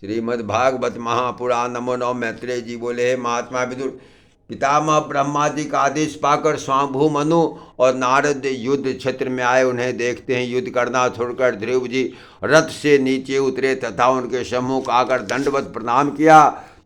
श्रीमद्भागवत महापुराण नमो नौ। मैत्रेय जी बोले, हे महात्मा विदुर, पितामह ब्रह्मादि का आदेश पाकर स्वांभु मनु और नारद युद्ध क्षेत्र में आए। उन्हें देखते ही युद्ध करना छोड़कर ध्रुव जी रथ से नीचे उतरे तथा उनके सम्मुख आकर दंडवत प्रणाम किया।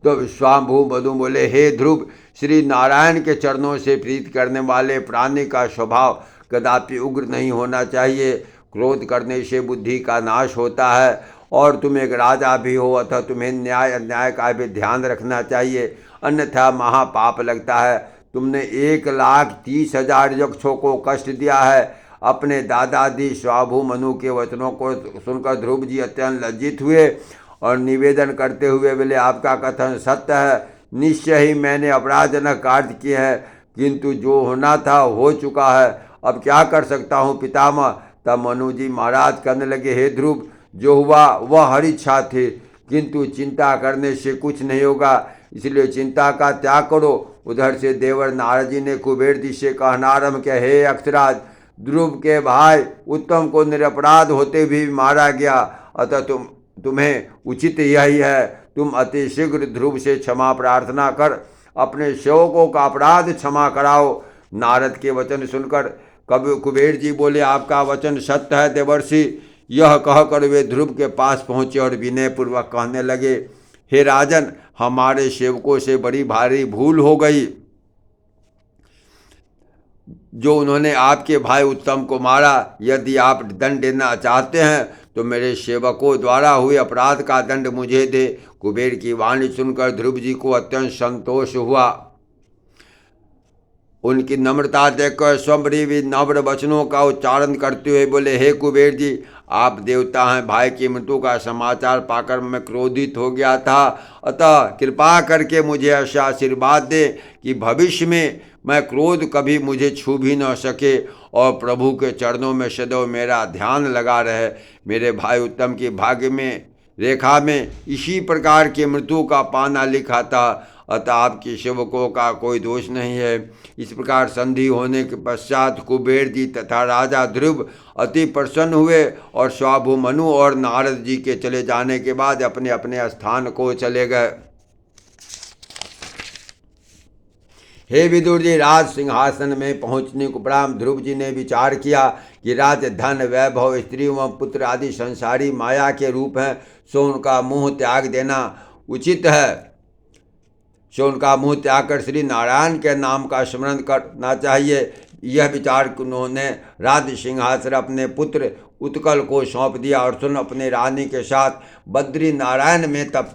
तो स्वांभु मनु बोले, हे ध्रुव, श्री नारायण के चरणों से प्रीत करने वाले प्राणी का स्वभाव कदापि उग्र नहीं होना चाहिए। क्रोध करने से बुद्धि का नाश होता है और तुम एक राजा भी हो, अतः तुम्हें न्याय अन्याय का भी ध्यान रखना चाहिए, अन्यथा महापाप लगता है। तुमने 1,30,000 यक्षों को कष्ट दिया है। अपने दादाजी स्वाभु मनु के वचनों को सुनकर ध्रुव जी अत्यंत लज्जित हुए और निवेदन करते हुए बोले, आपका कथन सत्य है। निश्चय ही मैंने अपराधजनक कार्य किए हैं, किंतु जो होना था हो चुका है। अब क्या कर सकता हूँ पितामह। तब मनु जी महाराज कहने लगे, हे ध्रुव, जो हुआ वह हरि इच्छा थी, किंतु चिंता करने से कुछ नहीं होगा, इसलिए चिंता का त्याग करो। उधर से देवर नारद जी ने कुबेर जी से कहना आरम्भ किया, हे अक्षराज, ध्रुव के भाई उत्तम को निरपराध होते भी मारा गया, अतः तुम्हें उचित यही है, तुम अति शीघ्र ध्रुव से क्षमा प्रार्थना कर अपने सेवकों का अपराध क्षमा कराओ। नारद के वचन सुनकर कुबेर जी बोले, आपका वचन सत्य है देवर्षि। यह कहकर वे ध्रुव के पास पहुँचे और विनय पूर्वक कहने लगे, हे राजन, हमारे सेवकों से बड़ी भारी भूल हो गई, जो उन्होंने आपके भाई उत्तम को मारा। यदि आप दंड देना चाहते हैं तो मेरे सेवकों द्वारा हुए अपराध का दंड मुझे दे। कुबेर की वाणी सुनकर ध्रुव जी को अत्यंत संतोष हुआ। उनकी नम्रता देखकर स्वयं नम्र वचनों का उच्चारण करते हुए बोले, हे कुबेर जी, आप देवता हैं। भाई की मृत्यु का समाचार पाकर मैं क्रोधित हो गया था, अतः कृपा करके मुझे ऐसा आशीर्वाद दे कि भविष्य में मैं क्रोध कभी मुझे छू भी न सके और प्रभु के चरणों में सदैव मेरा ध्यान लगा रहे। मेरे भाई उत्तम की भाग्य में रेखा में इसी प्रकार की मृत्यु का पाना लिखा था, अतः आपके सेवकों का कोई दोष नहीं है। इस प्रकार संधि होने के पश्चात कुबेर जी तथा राजा ध्रुव अति प्रसन्न हुए और स्वाभु मनु और नारद जी के चले जाने के बाद अपने अपने स्थान को चले गए। हे विदुर जी, राज सिंहासन में पहुँचने को उपरांत ध्रुव जी ने विचार किया कि राज धन वैभव स्त्री एवं पुत्र आदि संसारी माया के रूप हैं, सो उनका मुँह त्याग देना उचित है। सो उनका मुँह त्याग कर श्री नारायण के नाम का स्मरण करना चाहिए। यह विचार उन्होंने राज सिंहासन अपने पुत्र उत्कल को सौंप दिया और सुन अपने रानी के साथ बद्री नारायण में तप